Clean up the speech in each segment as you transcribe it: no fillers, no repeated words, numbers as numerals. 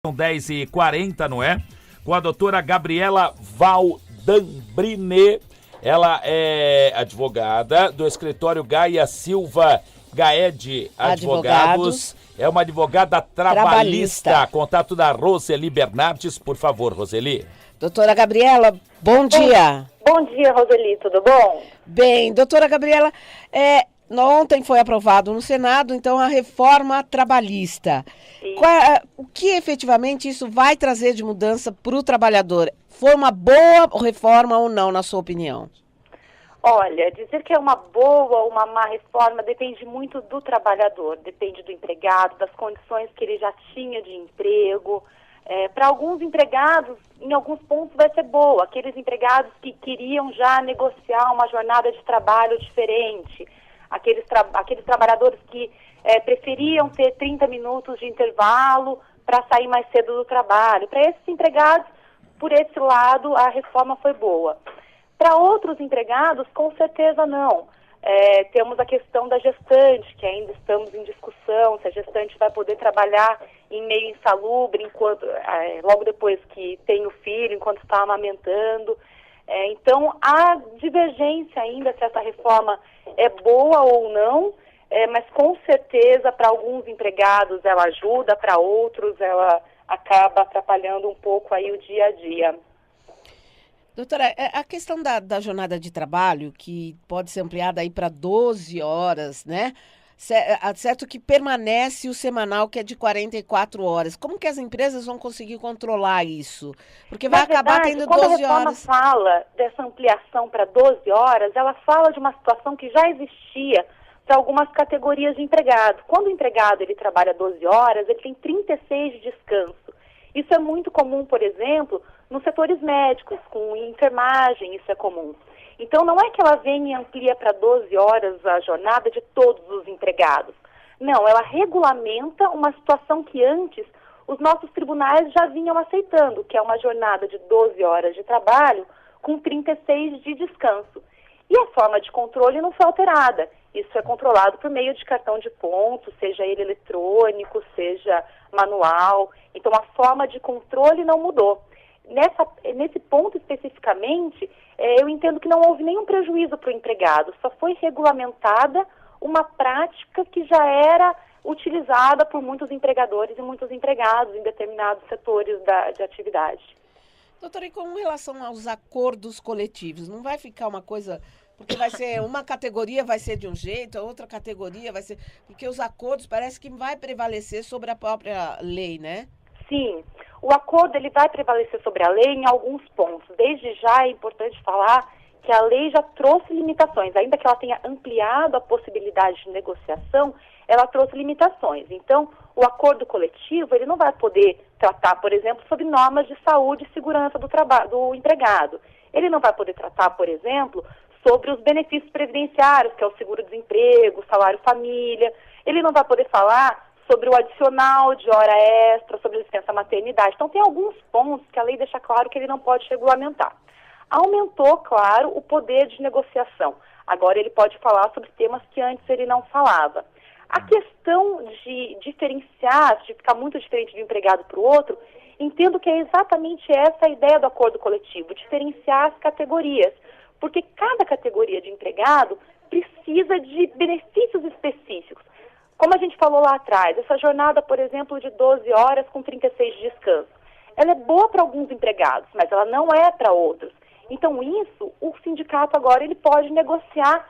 São 10h40, não é? Com a doutora Gabriela Valdambrine. Ela é advogada do escritório Gaia Silva Gaed Advogados. É uma advogada trabalhista. Contato da Roseli Bernardes, por favor, Roseli. Doutora Gabriela, bom dia. Bom dia, Roseli, tudo bom? Bem, doutora Gabriela, ontem foi aprovado no Senado, então, a reforma trabalhista. O que efetivamente isso vai trazer de mudança para o trabalhador? Foi uma boa reforma ou não, na sua opinião? Olha, dizer que é uma boa ou uma má reforma depende muito do trabalhador, depende do empregado, das condições que ele já tinha de emprego. Para alguns empregados, em alguns pontos vai ser boa. Aqueles empregados que queriam já negociar uma jornada de trabalho diferente, aqueles trabalhadores que preferiam ter 30 minutos de intervalo para sair mais cedo do trabalho. Para esses empregados, por esse lado, a reforma foi boa. Para outros empregados, com certeza não. Temos a questão da gestante, que ainda estamos em discussão, se a gestante vai poder trabalhar em meio insalubre, logo depois que tem o filho, enquanto está amamentando. Então, há divergência ainda se essa reforma é boa ou não, mas com certeza para alguns empregados ela ajuda, para outros ela acaba atrapalhando um pouco aí o dia a dia. Doutora, a questão da jornada de trabalho, que pode ser ampliada aí para 12 horas, né? Certo que permanece o semanal, que é de 44 horas. Como que as empresas vão conseguir controlar isso? Porque vai acabar tendo 12 horas. Quando a reforma fala dessa ampliação para 12 horas, ela fala de uma situação que já existia para algumas categorias de empregado. Quando o empregado ele trabalha 12 horas, ele tem 36 de descanso. Isso é muito comum, por exemplo, nos setores médicos, com enfermagem, isso é comum. Então, não é que ela vem e amplia para 12 horas a jornada de todos os empregados. Não, ela regulamenta uma situação que antes os nossos tribunais já vinham aceitando, que é uma jornada de 12 horas de trabalho com 36 de descanso. E a forma de controle não foi alterada. Isso é controlado por meio de cartão de pontos, seja ele eletrônico, seja manual. Então, a forma de controle não mudou. Nesse ponto especificamente, eu entendo que não houve nenhum prejuízo para o empregado, só foi regulamentada uma prática que já era utilizada por muitos empregadores e muitos empregados em determinados setores de atividade. Doutora, e com relação aos acordos coletivos, não vai ficar uma coisa... Porque vai ser uma categoria vai ser de um jeito, a outra categoria vai ser... Porque os acordos parece que vai prevalecer sobre a própria lei, né? Sim, o acordo ele vai prevalecer sobre a lei em alguns pontos. Desde já é importante falar que a lei já trouxe limitações. Ainda que ela tenha ampliado a possibilidade de negociação, ela trouxe limitações. Então, o acordo coletivo ele não vai poder tratar, por exemplo, sobre normas de saúde e segurança do empregado. Ele não vai poder tratar, por exemplo, sobre os benefícios previdenciários, que é o seguro-desemprego, salário-família. Ele não vai poder falar sobre o adicional de hora extra, sobre licença maternidade. Então, tem alguns pontos que a lei deixa claro que ele não pode regulamentar. Aumentou, claro, o poder de negociação. Agora ele pode falar sobre temas que antes ele não falava. A questão de diferenciar, de ficar muito diferente de um empregado para o outro, entendo que é exatamente essa a ideia do acordo coletivo, diferenciar as categorias. Porque cada categoria de empregado precisa de benefícios específicos. Como a gente falou lá atrás, essa jornada, por exemplo, de 12 horas com 36 de descanso, ela é boa para alguns empregados, mas ela não é para outros. Então, isso, o sindicato agora ele pode negociar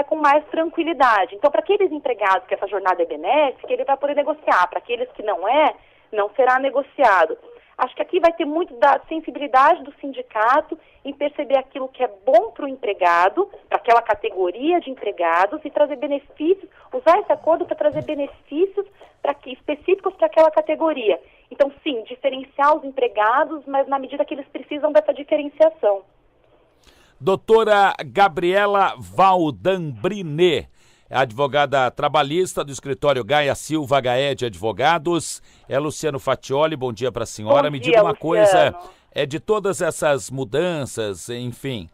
com mais tranquilidade. Então, para aqueles empregados que essa jornada é benéfica, ele vai poder negociar. Para aqueles que não será negociado. Acho que aqui vai ter muito da sensibilidade do sindicato em perceber aquilo que é bom para o empregado, para aquela categoria de empregados e trazer benefícios, usar esse acordo para trazer benefícios específicos para aquela categoria. Então, sim, diferenciar os empregados, mas na medida que eles precisam dessa diferenciação. Doutora Gabriela Valdambrine, advogada trabalhista do escritório Gaia Silva Gaed Advogados. Luciano Fatioli, bom dia para a senhora. Me diga uma coisa, de todas essas mudanças, enfim,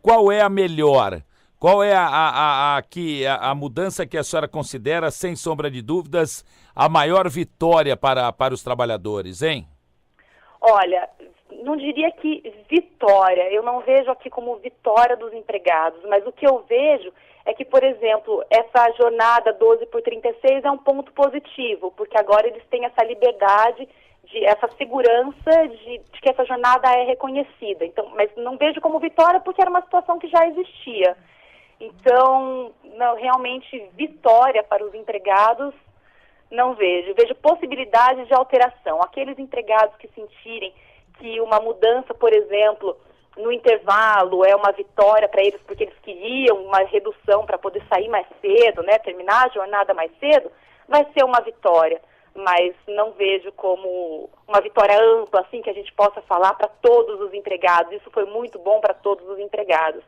qual é a melhor? Qual é a mudança que a senhora considera, sem sombra de dúvidas, a maior vitória para os trabalhadores, hein? Olha, não diria que vitória, eu não vejo aqui como vitória dos empregados, mas o que eu vejo é que, por exemplo, essa jornada 12 por 36 é um ponto positivo, porque agora eles têm essa liberdade, essa segurança de que essa jornada é reconhecida. Então, mas não vejo como vitória porque era uma situação que já existia. Então, não, realmente, vitória para os empregados, não vejo. Vejo possibilidades de alteração. Aqueles empregados que sentirem que uma mudança, por exemplo, no intervalo é uma vitória para eles porque eles queriam uma redução para poder sair mais cedo, né, terminar a jornada mais cedo, vai ser uma vitória. Mas não vejo como uma vitória ampla, assim, que a gente possa falar para todos os empregados. Isso foi muito bom para todos os empregados.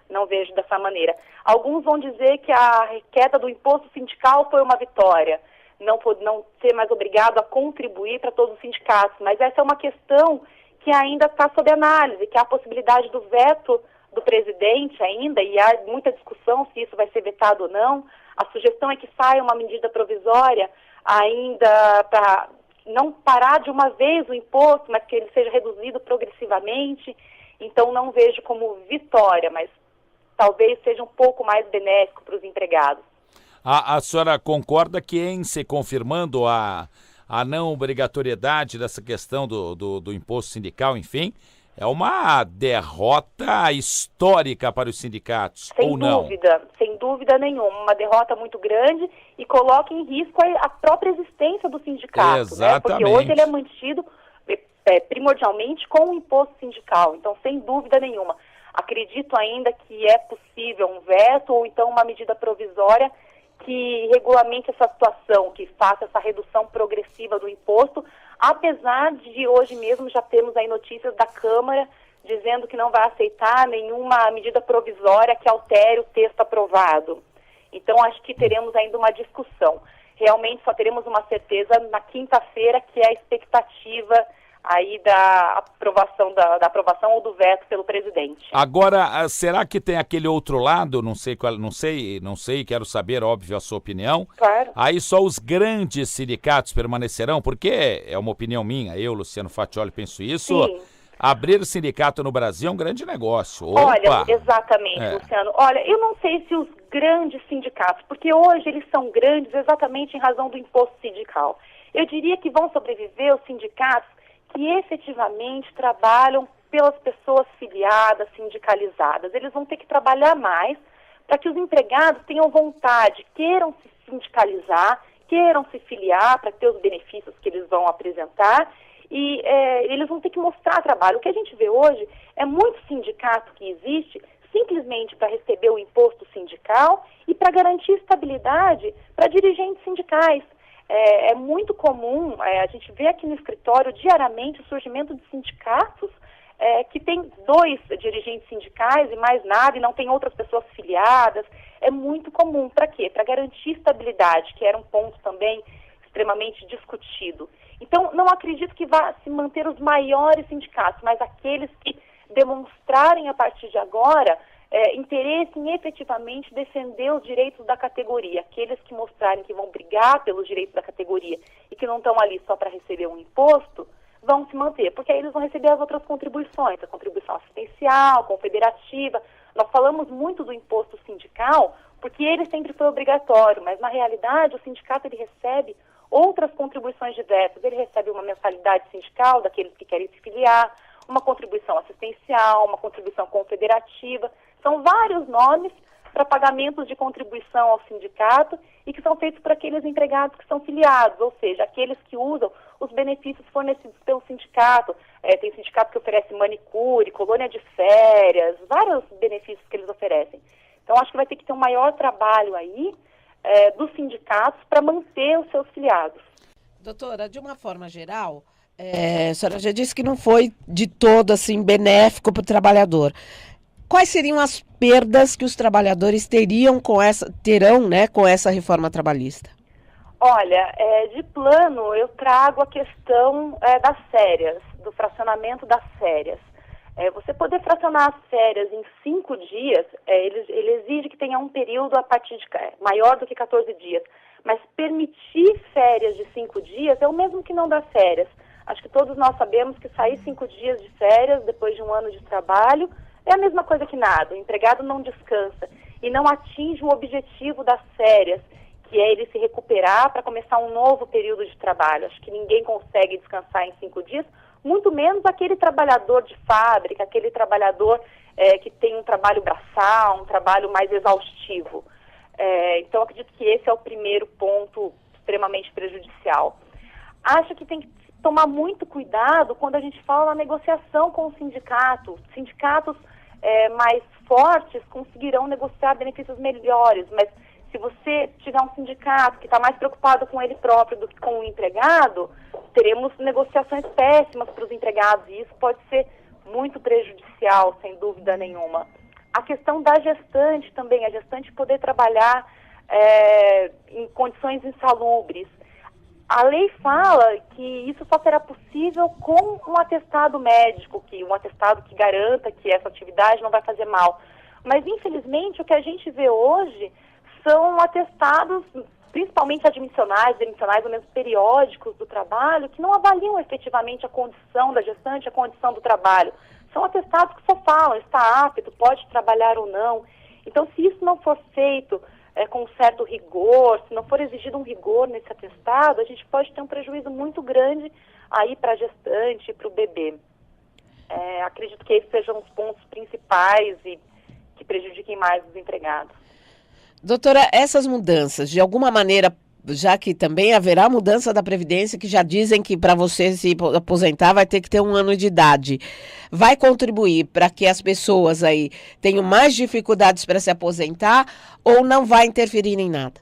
Não vejo dessa maneira. Alguns vão dizer que a queda do imposto sindical foi uma vitória. Não ser mais obrigado a contribuir para todos os sindicatos. Mas essa é uma questão que ainda está sob análise, que há a possibilidade do veto do presidente ainda, e há muita discussão se isso vai ser vetado ou não. A sugestão é que saia uma medida provisória ainda para não parar de uma vez o imposto, mas que ele seja reduzido progressivamente. Então não vejo como vitória, mas talvez seja um pouco mais benéfico para os empregados. A senhora concorda que, em se confirmando a não obrigatoriedade dessa questão do imposto sindical, enfim, é uma derrota histórica para os sindicatos, ou não? Sem dúvida nenhuma. Uma derrota muito grande e coloca em risco a própria existência do sindicato. Exatamente. Né? Porque hoje ele é mantido primordialmente com o imposto sindical. Então, sem dúvida nenhuma. Acredito ainda que é possível um veto ou então uma medida provisória que regulamente essa situação, que faça essa redução progressiva do imposto, apesar de hoje mesmo já temos aí notícias da Câmara dizendo que não vai aceitar nenhuma medida provisória que altere o texto aprovado. Então, acho que teremos ainda uma discussão. Realmente só teremos uma certeza na quinta-feira, que é a expectativa aí da aprovação ou do veto pelo presidente. Agora, será que tem aquele outro lado? Não sei, quero saber, óbvio, a sua opinião. Claro. Aí só os grandes sindicatos permanecerão, porque é uma opinião minha, eu, Luciano Fatioli, penso isso. Sim. Abrir sindicato no Brasil é um grande negócio. Opa! Olha, exatamente, Luciano. Olha, eu não sei se os grandes sindicatos, porque hoje eles são grandes exatamente em razão do imposto sindical. Eu diria que vão sobreviver os sindicatos que efetivamente trabalham pelas pessoas filiadas, sindicalizadas. Eles vão ter que trabalhar mais para que os empregados tenham vontade, queiram se sindicalizar, queiram se filiar para ter os benefícios que eles vão apresentar e eles vão ter que mostrar trabalho. O que a gente vê hoje é muito sindicato que existe simplesmente para receber o imposto sindical e para garantir estabilidade para dirigentes sindicais. É muito comum, a gente vê aqui no escritório diariamente o surgimento de sindicatos que tem 2 dirigentes sindicais e mais nada, e não tem outras pessoas filiadas. É muito comum. Para quê? Para garantir estabilidade, que era um ponto também extremamente discutido. Então, não acredito que vá se manter os maiores sindicatos, mas aqueles que demonstrarem a partir de agora interesse em efetivamente defender os direitos da categoria. Aqueles que mostrarem que vão brigar pelos direitos da categoria e que não estão ali só para receber um imposto, vão se manter, porque aí eles vão receber as outras contribuições, a contribuição assistencial, confederativa. Nós falamos muito do imposto sindical porque ele sempre foi obrigatório, mas na realidade o sindicato ele recebe outras contribuições diversas. Ele recebe uma mensalidade sindical daqueles que querem se filiar, uma contribuição assistencial, uma contribuição confederativa. São vários nomes para pagamentos de contribuição ao sindicato e que são feitos por aqueles empregados que são filiados, ou seja, aqueles que usam os benefícios fornecidos pelo sindicato. Tem sindicato que oferece manicure, colônia de férias, vários benefícios que eles oferecem. Então, acho que vai ter que ter um maior trabalho aí dos sindicatos para manter os seus filiados. Doutora, de uma forma geral, a senhora já disse que não foi de todo assim benéfico para o trabalhador. Quais seriam as perdas que os trabalhadores terão com essa reforma trabalhista? Olha, de plano eu trago a questão das férias, do fracionamento das férias. Você poder fracionar as férias em 5 dias, ele exige que tenha um período a partir de maior do que 14 dias. Mas permitir férias de 5 dias é o mesmo que não dar férias. Acho que todos nós sabemos que sair 5 dias de férias depois de um ano de trabalho é a mesma coisa que nada. O empregado não descansa e não atinge o objetivo das férias, que é ele se recuperar para começar um novo período de trabalho. Acho que ninguém consegue descansar em 5 dias, muito menos aquele trabalhador de fábrica, aquele trabalhador que tem um trabalho braçal, um trabalho mais exaustivo. Então, acredito que esse é o primeiro ponto extremamente prejudicial. Acho que tem que tomar muito cuidado quando a gente fala na negociação com o sindicato. Sindicatos mais fortes conseguirão negociar benefícios melhores, mas se você tiver um sindicato que está mais preocupado com ele próprio do que com o empregado, teremos negociações péssimas para os empregados e isso pode ser muito prejudicial, sem dúvida nenhuma. A questão da gestante também, a gestante poder trabalhar em condições insalubres. A lei fala que isso só será possível com um atestado médico, um atestado que garanta que essa atividade não vai fazer mal. Mas, infelizmente, o que a gente vê hoje são atestados, principalmente admissionais ou mesmo periódicos do trabalho, que não avaliam efetivamente a condição da gestante, a condição do trabalho. São atestados que só falam, está apto, pode trabalhar ou não. Então, se isso não for feito com um certo rigor, se não for exigido um rigor nesse atestado, a gente pode ter um prejuízo muito grande aí para a gestante e para o bebê. Acredito que esses sejam os pontos principais e que prejudiquem mais os empregados. Doutora, essas mudanças, de alguma maneira, já que também haverá mudança da Previdência, que já dizem que para você se aposentar vai ter que ter 1 ano de idade, vai contribuir para que as pessoas aí tenham mais dificuldades para se aposentar ou não vai interferir em nada?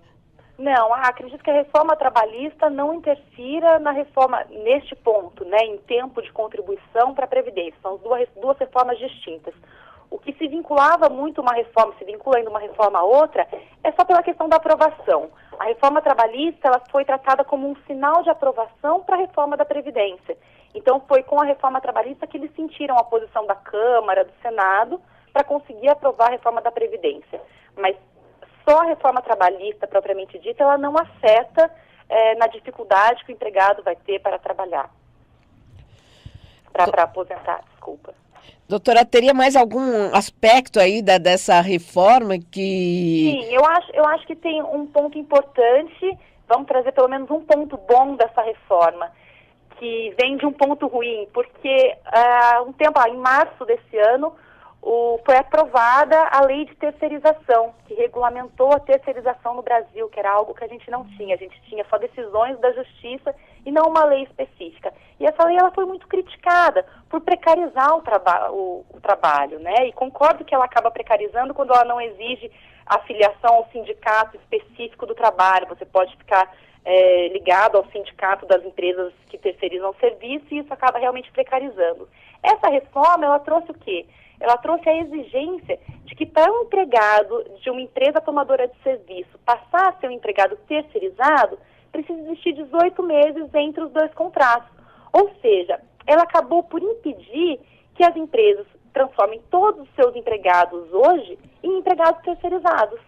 Não, acredito que a reforma trabalhista não interfira na reforma, neste ponto, em tempo de contribuição para a Previdência. São duas reformas distintas. O que se vinculava muito uma reforma, se vincula ainda uma reforma a outra, é só pela questão da aprovação. A reforma trabalhista ela foi tratada como um sinal de aprovação para a reforma da Previdência. Então, foi com a reforma trabalhista que eles sentiram a posição da Câmara, do Senado, para conseguir aprovar a reforma da Previdência. Mas só a reforma trabalhista, propriamente dita, ela não afeta na dificuldade que o empregado vai ter para trabalhar, para aposentar, desculpa. Doutora, teria mais algum aspecto aí dessa reforma que... Sim, eu acho que tem um ponto importante, vamos trazer pelo menos um ponto bom dessa reforma, que vem de um ponto ruim, porque em março desse ano, foi aprovada a lei de terceirização, que regulamentou a terceirização no Brasil, que era algo que a gente não tinha. A gente tinha só decisões da justiça e não uma lei específica. E essa lei ela foi muito criticada por precarizar o trabalho, né? E concordo que ela acaba precarizando quando ela não exige a filiação ao sindicato específico do trabalho. Você pode ficar ligado ao sindicato das empresas que terceirizam o serviço e isso acaba realmente precarizando. Essa reforma, ela trouxe o quê? Ela trouxe a exigência de que para um empregado de uma empresa tomadora de serviço passar a ser um empregado terceirizado, precisa existir 18 meses entre os dois contratos. Ou seja, ela acabou por impedir que as empresas transformem todos os seus empregados hoje em empregados terceirizados.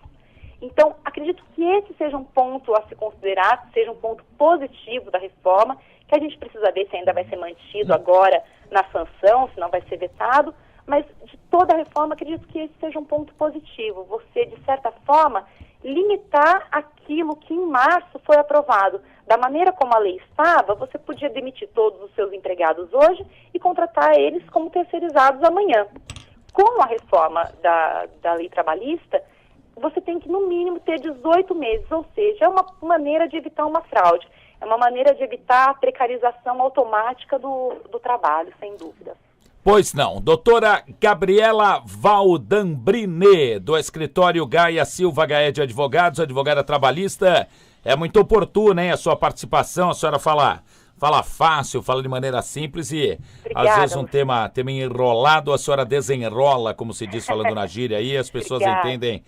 Então, acredito que esse seja um ponto a se considerar, seja um ponto positivo da reforma, que a gente precisa ver se ainda vai ser mantido agora na sanção, se não vai ser vetado, mas de toda a reforma, acredito que esse seja um ponto positivo. Você, de certa forma, limitar aquilo que em março foi aprovado. Da maneira como a lei estava, você podia demitir todos os seus empregados hoje e contratar eles como terceirizados amanhã. Com a reforma da lei trabalhista, você tem que, no mínimo, ter 18 meses, ou seja, é uma maneira de evitar uma fraude, é uma maneira de evitar a precarização automática do trabalho, sem dúvida. Pois não. Doutora Gabriela Valdambrine, do escritório Gaia Silva Gaed Advogados, advogada trabalhista. É muito oportuna, hein, a sua participação. A senhora fala fácil, fala de maneira simples e Obrigada. Às vezes um tema enrolado, a senhora desenrola, como se diz falando na gíria aí, as pessoas Obrigada. entendem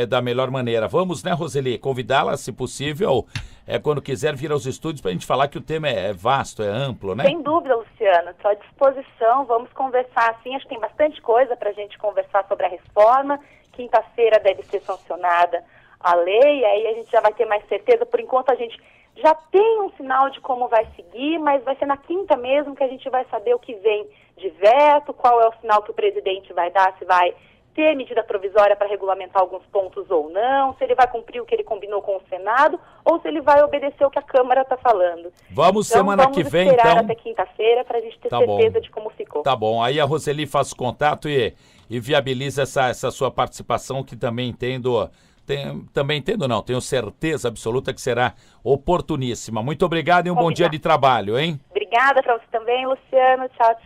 da melhor maneira. Vamos, né, Roseli, convidá-la, se possível, quando quiser vir aos estúdios para a gente falar que o tema é vasto, é amplo, né? Sem dúvida, Luciano, estou à disposição, vamos conversar, sim, acho que tem bastante coisa para a gente conversar sobre a reforma. Quinta-feira deve ser sancionada a lei, aí a gente já vai ter mais certeza. Por enquanto a gente já tem um sinal de como vai seguir, mas vai ser na quinta mesmo que a gente vai saber o que vem de veto, qual é o sinal que o presidente vai dar, se vai ter medida provisória para regulamentar alguns pontos ou não, se ele vai cumprir o que ele combinou com o Senado ou se ele vai obedecer o que a Câmara está falando. Vamos semana que vem, então. Vamos esperar até quinta-feira para a gente ter certeza de como ficou. Tá bom, aí a Roseli faz contato e viabiliza essa sua participação, que também entendo... tenho certeza absoluta que será oportuníssima. Muito obrigado e um bom dia de trabalho, hein? Obrigada para você também, Luciano. Tchau, tchau.